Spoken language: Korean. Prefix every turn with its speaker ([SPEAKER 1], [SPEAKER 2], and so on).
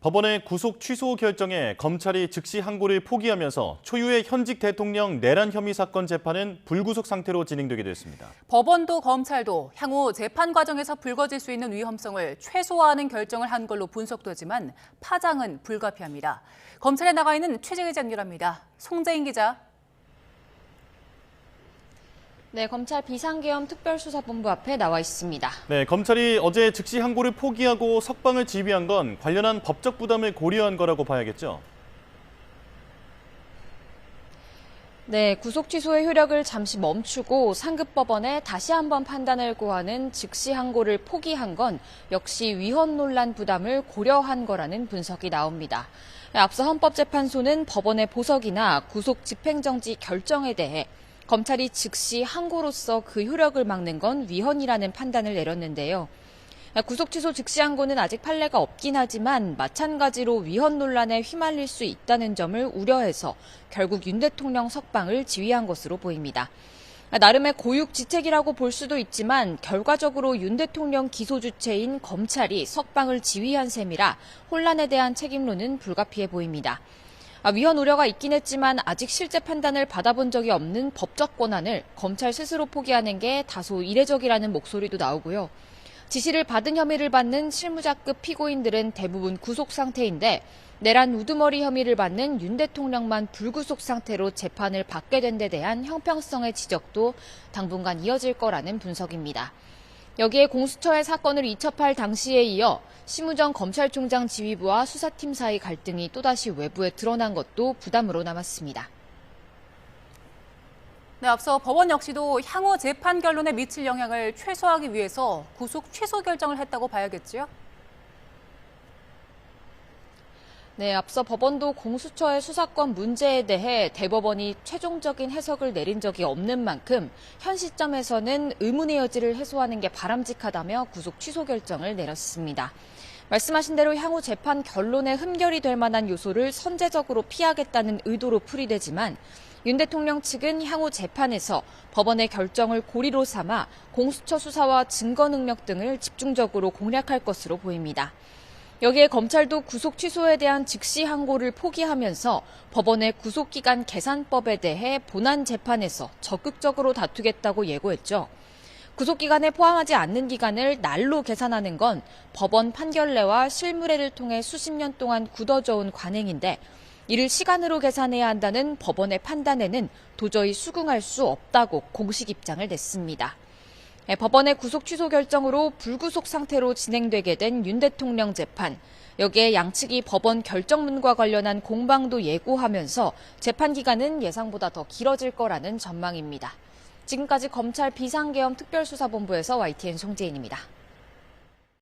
[SPEAKER 1] 법원의 구속 취소 결정에 검찰이 즉시 항고를 포기하면서 초유의 현직 대통령 내란 혐의 사건 재판은 불구속 상태로 진행되게 됐습니다.
[SPEAKER 2] 법원도 검찰도 향후 재판 과정에서 불거질 수 있는 위험성을 최소화하는 결정을 한 걸로 분석되지만 파장은 불가피합니다. 검찰에 나가 있는 최재희 기자 연결합니다. 송재인 기자.
[SPEAKER 3] 네, 검찰 비상계엄 특별수사본부 앞에 나와 있습니다.
[SPEAKER 1] 네, 검찰이 어제 즉시 항고를 포기하고 석방을 지휘한 건 관련한 법적 부담을 고려한 거라고 봐야겠죠?
[SPEAKER 3] 네, 구속 취소의 효력을 잠시 멈추고 상급법원에 다시 한번 판단을 구하는 즉시 항고를 포기한 건 역시 위헌 논란 부담을 고려한 거라는 분석이 나옵니다. 앞서 헌법재판소는 법원의 보석이나 구속 집행정지 결정에 대해 검찰이 즉시 항고로서 그 효력을 막는 건 위헌이라는 판단을 내렸는데요. 구속 취소 즉시 항고는 아직 판례가 없긴 하지만 마찬가지로 위헌 논란에 휘말릴 수 있다는 점을 우려해서 결국 윤 대통령 석방을 지휘한 것으로 보입니다. 나름의 고육지책이라고 볼 수도 있지만 결과적으로 윤 대통령 기소 주체인 검찰이 석방을 지휘한 셈이라 혼란에 대한 책임론은 불가피해 보입니다. 위헌 우려가 있긴 했지만 아직 실제 판단을 받아본 적이 없는 법적 권한을 검찰 스스로 포기하는 게 다소 이례적이라는 목소리도 나오고요. 지시를 받은 혐의를 받는 실무자급 피고인들은 대부분 구속 상태인데 내란 우두머리 혐의를 받는 윤 대통령만 불구속 상태로 재판을 받게 된 데 대한 형평성의 지적도 당분간 이어질 거라는 분석입니다. 여기에 공수처의 사건을 이첩할 당시에 이어 심우정 검찰총장 지휘부와 수사팀 사이 갈등이 또다시 외부에 드러난 것도 부담으로 남았습니다.
[SPEAKER 2] 네, 앞서 법원 역시도 향후 재판 결론에 미칠 영향을 최소화하기 위해서 구속 취소 결정을 했다고 봐야겠지요?
[SPEAKER 3] 네, 앞서 법원도 공수처의 수사권 문제에 대해 대법원이 최종적인 해석을 내린 적이 없는 만큼 현 시점에서는 의문의 여지를 해소하는 게 바람직하다며 구속 취소 결정을 내렸습니다. 말씀하신 대로 향후 재판 결론에 흠결이 될 만한 요소를 선제적으로 피하겠다는 의도로 풀이되지만 윤 대통령 측은 향후 재판에서 법원의 결정을 고리로 삼아 공수처 수사와 증거 능력 등을 집중적으로 공략할 것으로 보입니다. 여기에 검찰도 구속 취소에 대한 즉시 항고를 포기하면서 법원의 구속기간 계산법에 대해 본안 재판에서 적극적으로 다투겠다고 예고했죠. 구속기간에 포함하지 않는 기간을 날로 계산하는 건 법원 판결례와 실무례를 통해 수십 년 동안 굳어져 온 관행인데 이를 시간으로 계산해야 한다는 법원의 판단에는 도저히 수긍할 수 없다고 공식 입장을 냈습니다. 법원의 구속 취소 결정으로 불구속 상태로 진행되게 된 윤 대통령 재판. 여기에 양측이 법원 결정문과 관련한 공방도 예고하면서 재판 기간은 예상보다 더 길어질 거라는 전망입니다. 지금까지 검찰 비상계엄 특별수사본부에서 YTN 송재인입니다.